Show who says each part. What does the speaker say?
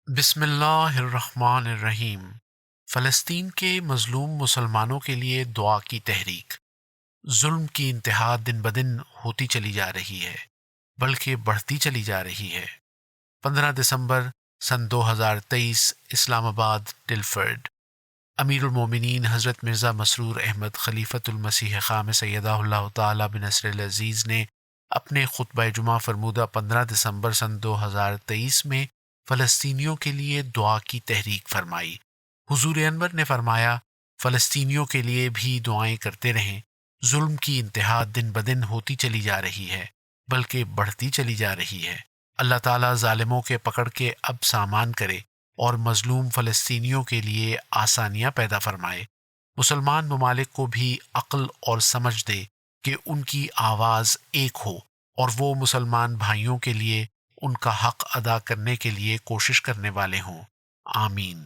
Speaker 1: بسم اللہ الرحمن الرحیم۔ فلسطین کے مظلوم مسلمانوں کے لیے دعا کی تحریک۔ ظلم کی انتہا دن بدن ہوتی چلی جا رہی ہے، بلکہ بڑھتی چلی جا رہی ہے۔ 15 دسمبر سن 2023، اسلام آباد، ٹلفرڈ۔ امیر المومنین حضرت مرزا مسرور احمد خلیفۃ المسیح خام سیدہ اللہ تعالی بنصر العزیز نے اپنے خطبہ جمعہ فرمودہ 15 دسمبر سن 2023 میں فلسطینیوں کے لیے دعا کی تحریک فرمائی۔ حضور انور نے فرمایا، فلسطینیوں کے لیے بھی دعائیں کرتے رہیں۔ ظلم کی انتہا دن بدن ہوتی چلی جا رہی ہے، بلکہ بڑھتی چلی جا رہی ہے۔ اللہ تعالیٰ ظالموں کے پکڑ کے اب سامان کرے اور مظلوم فلسطینیوں کے لیے آسانیاں پیدا فرمائے۔ مسلمان ممالک کو بھی عقل اور سمجھ دے کہ ان کی آواز ایک ہو اور وہ مسلمان بھائیوں کے لیے ان کا حق ادا کرنے کے لیے کوشش کرنے والے ہوں۔ آمین۔